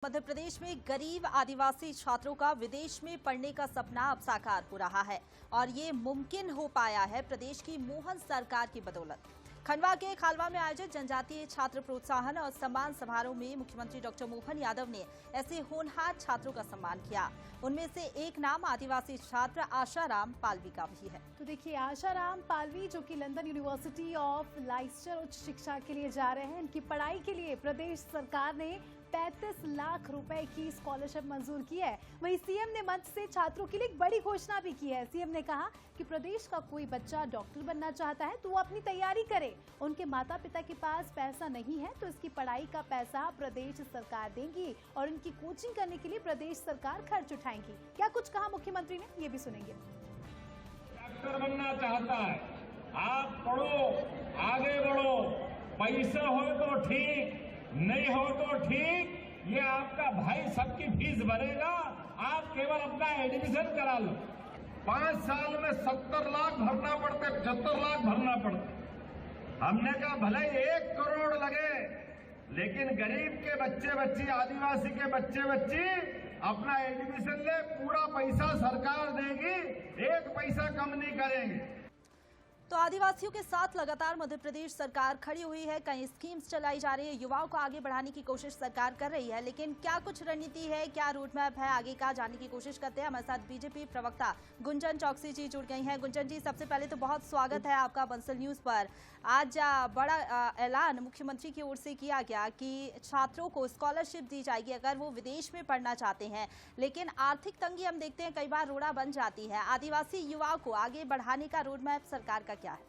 मध्य प्रदेश में गरीब आदिवासी छात्रों का विदेश में पढ़ने का सपना अब साकार हो रहा है और ये मुमकिन हो पाया है प्रदेश की मोहन सरकार की बदौलत। खंडवा के खालवा में आयोजित जनजातीय छात्र प्रोत्साहन और सम्मान समारोह में मुख्यमंत्री डॉक्टर मोहन यादव ने ऐसे होनहार छात्रों का सम्मान किया। उनमें से एक नाम आदिवासी छात्र आशाराम पालवी का भी है। तो देखिए, आशाराम पालवी जो कि लंदन यूनिवर्सिटी ऑफ लाइसेस्टर उच्च शिक्षा के लिए जा रहे हैं, इनकी पढ़ाई के लिए प्रदेश सरकार ने 35 लाख रुपए की स्कॉलरशिप मंजूर की है। वहीं सीएम ने मंच से छात्रों के लिए एक बड़ी घोषणा भी की है। सीएम ने कहा कि प्रदेश का कोई बच्चा डॉक्टर बनना चाहता है तो वो अपनी तैयारी करे। उनके माता पिता के पास पैसा नहीं है तो इसकी पढ़ाई का पैसा प्रदेश सरकार देगी और इनकी कोचिंग करने के लिए प्रदेश सरकार खर्च उठाएगी। क्या कुछ कहा मुख्यमंत्री ने, ये भी सुनेंगे। डॉक्टर बनना चाहता है, आप पढ़ो, आगे बढ़ो, पैसा हो तो ठीक, नहीं हो तो ठीक, ये आपका भाई सबकी फीस भरेगा, आप केवल अपना एडमिशन करा लो। 5 साल में 70 लाख भरना पड़ते, 75 लाख भरना पड़ते। हमने कहा भले 1 करोड़ लगे, लेकिन गरीब के बच्चे बच्ची, आदिवासी के बच्चे बच्ची अपना एडमिशन ले, पूरा पैसा सरकार देगी, 1 पैसा कम नहीं करेंगे। तो आदिवासियों के साथ लगातार मध्य प्रदेश सरकार खड़ी हुई है। कई स्कीम्स चलाई जा रही है, युवाओं को आगे बढ़ाने की कोशिश सरकार कर रही है, लेकिन क्या कुछ रणनीति है, क्या रोड मैप है आगे का, जानने की कोशिश करते हैं। हमारे साथ बीजेपी प्रवक्ता गुंजन चौकसी जी जुड़ गई हैं। गुंजन जी, सबसे पहले तो बहुत स्वागत है आपका बंसल न्यूज पर। आज बड़ा ऐलान मुख्यमंत्री की ओर से किया गया कि छात्रों को स्कॉलरशिप दी जाएगी अगर वो विदेश में पढ़ना चाहते हैं, लेकिन आर्थिक तंगी हम देखते हैं कई बार रोड़ा बन जाती है। आदिवासी युवाओं को आगे बढ़ाने का रोड मैप सरकार का क्या है?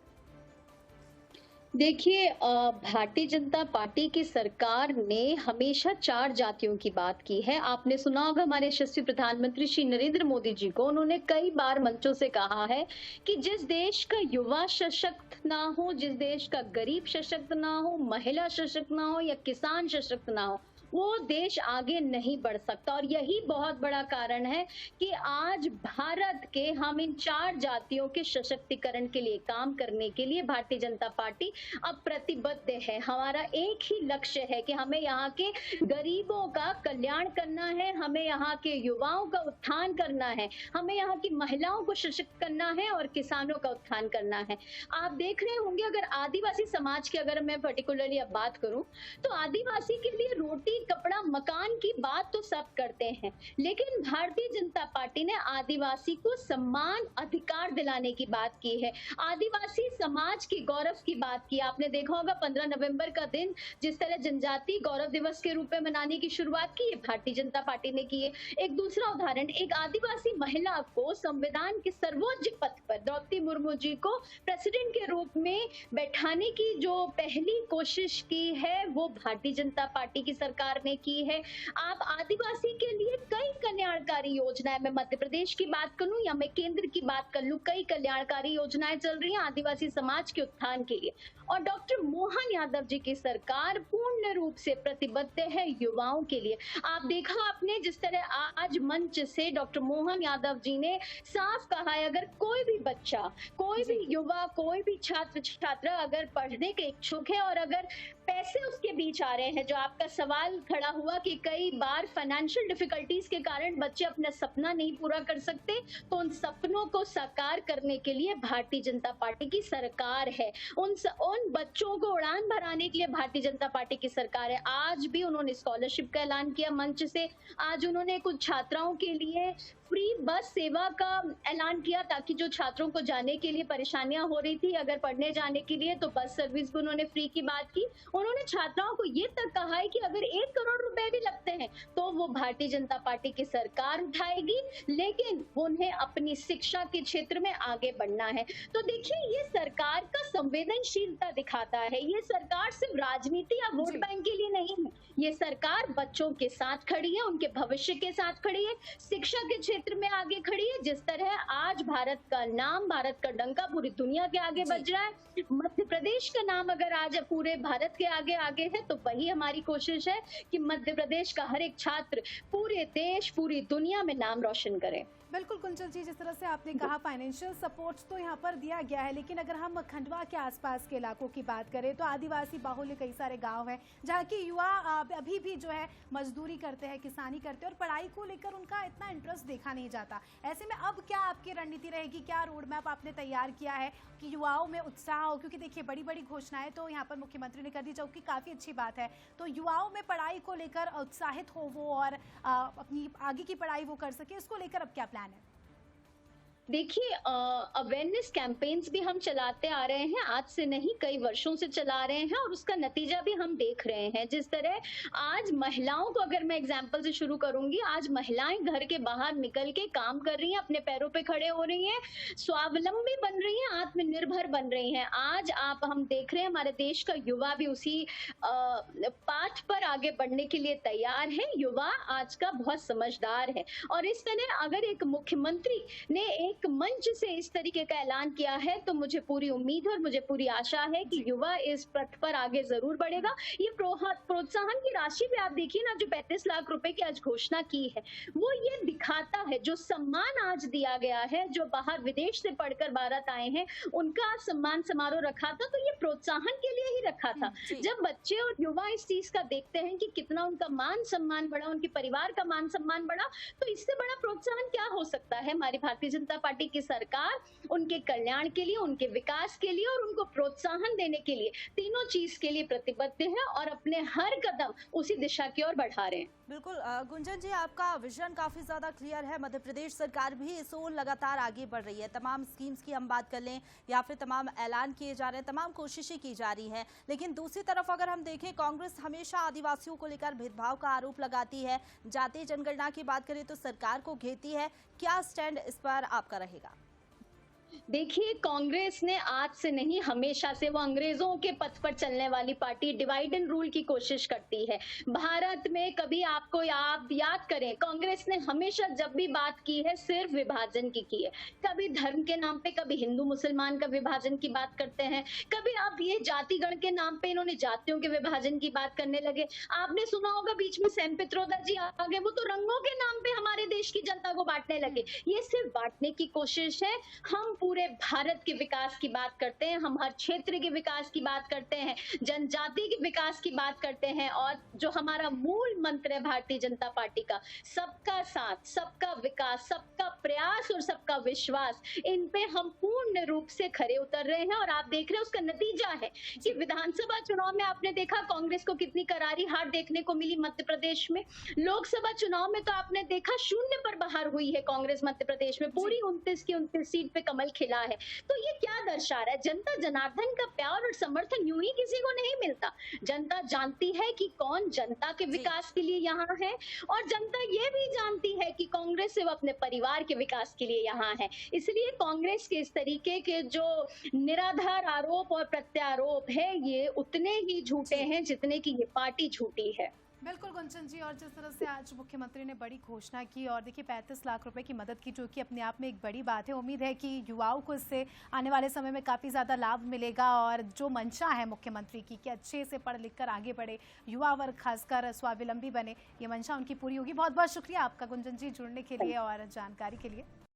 देखिए, भारतीय जनता पार्टी की सरकार ने हमेशा 4 जातियों की बात की है। आपने सुना होगा हमारे यशस्वी प्रधानमंत्री श्री नरेंद्र मोदी जी को, उन्होंने कई बार मंचों से कहा है कि जिस देश का युवा सशक्त ना हो, जिस देश का गरीब सशक्त ना हो, महिला सशक्त ना हो या किसान सशक्त ना हो, वो देश आगे नहीं बढ़ सकता। और यही बहुत बड़ा कारण है कि आज भारत के हम इन 4 जातियों के सशक्तिकरण के लिए काम करने के लिए भारतीय जनता पार्टी अब प्रतिबद्ध है। हमारा एक ही लक्ष्य है कि हमें यहाँ के गरीबों का कल्याण करना है, हमें यहाँ के युवाओं का उत्थान करना है, हमें यहाँ की महिलाओं को सशक्त करना है और किसानों का उत्थान करना है। आप देख रहे होंगे, अगर आदिवासी समाज की अगर मैं पर्टिकुलरली अब बात करूं तो आदिवासी के लिए रोटी, कपड़ा, मकान की बात तो सब करते हैं, लेकिन भारतीय जनता पार्टी ने आदिवासी को सम्मान, अधिकार दिलाने की बात की है। आदिवासी समाज के गौरव की बात की। आपने देखा होगा 15 नवंबर का दिन जिस तरह जनजातीय गौरव दिवस के रूप में मनाने की शुरुआत की है, भारतीय जनता पार्टी ने की है। एक दूसरा उदाहरण, एक आदिवासी महिला को संविधान के सर्वोच्च पद पर द्रौपदी मुर्मू जी को प्रेसिडेंट के रूप में बैठाने की जो पहली कोशिश की है, वो भारतीय जनता पार्टी की सरकार ने की है। आप आदिवासी के लिए कई कल्याणकारी योजनाएं, मैं मध्य प्रदेश की बात करूं या मैं केंद्र की बात कर लूं, कई कल्याणकारी योजनाएं चल रही हैं आदिवासी समाज के उत्थान के लिए। और डॉक्टर मोहन यादव जी की सरकार पूर्ण रूप से प्रतिबद्ध है युवाओं के लिए। आप देखा आपने जिस तरह आज मंच से डॉक्टर मोहन यादव जी ने साफ कहा है, अगर कोई भी बच्चा, कोई भी युवा, कोई भी छात्र छात्रा अगर पढ़ने के इच्छुक है और अगर पैसे उसके बीच आ रहे हैं, जो आपका सवाल खड़ा हुआ कि कई बार फाइनेंशियल डिफिकल्टीज के कारण बच्चे अपना सपना नहीं पूरा कर सकते, तो उन सपनों को साकार करने के लिए भारतीय जनता पार्टी की सरकार है। उन बच्चों को उड़ान भराने के लिए भारतीय जनता पार्टी की सरकार है। आज भी उन्होंने स्कॉलरशिप का ऐलान किया मंच से। आज उन्होंने कुछ छात्राओं के लिए फ्री बस सेवा का ऐलान किया, ताकि जो छात्रों को जाने के लिए परेशानियां हो रही थी अगर पढ़ने जाने के लिए, तो बस सर्विस भी उन्होंने फ्री की बात की। उन्होंने छात्राओं को ये तक कहा है कि अगर 1 करोड़ रुपए भी लगते हैं तो वो भारतीय जनता पार्टी की सरकार उठाएगी, लेकिन उन्हें अपनी शिक्षा के क्षेत्र में आगे बढ़ना है। तो देखिए, ये सरकार का संवेदनशीलता दिखाता है। ये सरकार सिर्फ राजनीति या वोट बैंक के लिए नहीं है, ये सरकार बच्चों के साथ खड़ी है, उनके भविष्य के साथ खड़ी है, शिक्षा के क्षेत्र में आगे खड़ी है। जिस तरह आज भारत का नाम, भारत का डंका पूरी दुनिया के आगे बज रहा है, मध्य प्रदेश का नाम अगर आज पूरे भारत के आगे आगे है, तो वही हमारी कोशिश है कि मध्य प्रदेश का हर एक छात्र पूरे देश, पूरी दुनिया में नाम रोशन करे। बिल्कुल कुंजन जी, जिस तरह से आपने कहा फाइनेंशियल सपोर्ट तो यहाँ पर दिया गया है, लेकिन अगर हम खंडवा के आसपास के इलाकों की बात करें तो आदिवासी बाहुल्य कई सारे गांव हैं जहाँ की युवा अभी भी जो है मजदूरी करते हैं, किसानी करते हैं और पढ़ाई को लेकर उनका इतना इंटरेस्ट देखा नहीं जाता। ऐसे में अब क्या आपकी रणनीति रहेगी, क्या रोड मैप आपने तैयार किया है कि युवाओं में उत्साह हो? क्योंकि देखिए बड़ी बड़ी घोषणाएं तो यहाँ पर मुख्यमंत्री ने कर दी, जो कि काफ़ी अच्छी बात है, तो युवाओं में पढ़ाई को लेकर उत्साहित हो वो और अपनी आगे की पढ़ाई वो कर सके, इसको लेकर अब क्या प्लान है? देखिए, अवेयरनेस कैंपेन्स भी हम चलाते आ रहे हैं, आज से नहीं कई वर्षों से चला रहे हैं और उसका नतीजा भी हम देख रहे हैं। जिस तरह आज महिलाओं को अगर मैं एग्जांपल से शुरू करूंगी, आज महिलाएं घर के बाहर निकल के काम कर रही हैं, अपने पैरों पे खड़े हो रही हैं, स्वावलंबी बन रही हैं, आत्मनिर्भर बन रही हैं। आज हम देख रहे हैं हमारे देश का युवा भी उसी पाठ पर आगे बढ़ने के लिए तैयार है। युवा आज का बहुत समझदार है और इस तरह अगर एक मुख्यमंत्री ने एक मंच से इस तरीके का ऐलान किया है तो मुझे पूरी उम्मीद है और मुझे पूरी आशा है कि युवा इस पथ पर आगे जरूर बढ़ेगा। ये प्रोत्साहन की राशि भी आप देखिए ना, जो 35 लाख रुपए की आज घोषणा की है, वो ये दिखाता है, जो सम्मान आज दिया गया है, जो बाहर विदेश से पढ़कर भारत आए हैं उनका सम्मान समारोह रखा था, तो ये प्रोत्साहन के लिए ही रखा था। जब बच्चे और युवा इस चीज का देखते हैं कि कितना उनका मान सम्मान बढ़ा, उनके परिवार का मान सम्मान बढ़ा, तो इससे बड़ा प्रोत्साहन क्या हो सकता है। हमारी भारतीय जनता पार्टी की सरकार उनके कल्याण के लिए, उनके विकास के लिए और उनको प्रोत्साहन देने के लिए, तीनों चीज के लिए प्रतिबद्ध है और अपने हर कदम उसी दिशा की ओर बढ़ा रहे हैं। बिल्कुल गुंजन जी, आपका विजन काफी ज्यादा क्लियर है। मध्य प्रदेश सरकार भी इस ओर लगातार आगे बढ़ रही है। तमाम स्कीम्स की हम बात कर लें या फिर तमाम ऐलान किए जा रहे हैं, तमाम कोशिशें की जा रही हैं, लेकिन दूसरी तरफ अगर हम देखें, कांग्रेस हमेशा आदिवासियों को लेकर भेदभाव का आरोप लगाती है। जातीय जनगणना की बात करें तो सरकार को घेरती है। क्या स्टैंड इस पर आपका रहेगा? देखिए, कांग्रेस ने आज से नहीं हमेशा से, वो अंग्रेजों के पथ पर चलने वाली पार्टी, डिवाइड एंड रूल की कोशिश करती है। भारत में कभी आप याद करें, कांग्रेस ने हमेशा जब भी बात की है सिर्फ विभाजन की है। कभी धर्म के नाम पे, कभी हिंदू मुसलमान का विभाजन की बात करते हैं, कभी आप ये जातिगण के नाम पे इन्होंने जातियों के विभाजन की बात करने लगे। आपने सुना होगा बीच में सैम पित्रोदा जी आ गए, वो तो रंगों के नाम पे हमारे देश की जनता को बांटने लगे। ये सिर्फ बांटने की कोशिश है। हम पूरे भारत के विकास की बात करते हैं, हम हर क्षेत्र के विकास की बात करते हैं, जनजाति के विकास की बात करते हैं और जो हमारा मूल मंत्र है भारतीय जनता पार्टी का, सबका साथ, सबका विकास, सबका प्रयास और सबका विश्वास, इन पे हम पूर्ण रूप से खरे उतर रहे हैं। और आप देख रहे हैं उसका नतीजा है कि विधानसभा चुनाव में आपने देखा कांग्रेस को कितनी करारी हार देखने को मिली मध्य प्रदेश में। लोकसभा चुनाव में तो आपने देखा शून्य पर बाहर हुई है कांग्रेस मध्य प्रदेश में, पूरी 29 की 29 सीट पे कमल खिला है। तो ये क्या दर्शा रहा है? जनता जनार्दन का प्यार और समर्थन यूं ही किसी को नहीं मिलता। जनता जानती है कि कौन जनता के विकास के लिए यहाँ है और जनता ये भी जानती है कि कांग्रेस सिर्फ अपने परिवार के विकास के लिए यहाँ है। इसलिए कांग्रेस के इस तरीके के जो निराधार आरोप और प्रत्यारोप है, ये उतने ही झूठे हैं जितने की ये पार्टी झूठी है। बिल्कुल गुंजन जी, और जिस तरह से आज मुख्यमंत्री ने बड़ी घोषणा की और देखिए 35 लाख रुपए की मदद की, जो कि अपने आप में एक बड़ी बात है। उम्मीद है कि युवाओं को इससे आने वाले समय में काफ़ी ज़्यादा लाभ मिलेगा और जो मंशा है मुख्यमंत्री की कि अच्छे से पढ़ लिख कर आगे बढ़े, युवा वर्ग खासकर स्वावलंबी बने, ये मंशा उनकी पूरी होगी। बहुत बहुत शुक्रिया आपका गुंजन जी जुड़ने के लिए और जानकारी के लिए।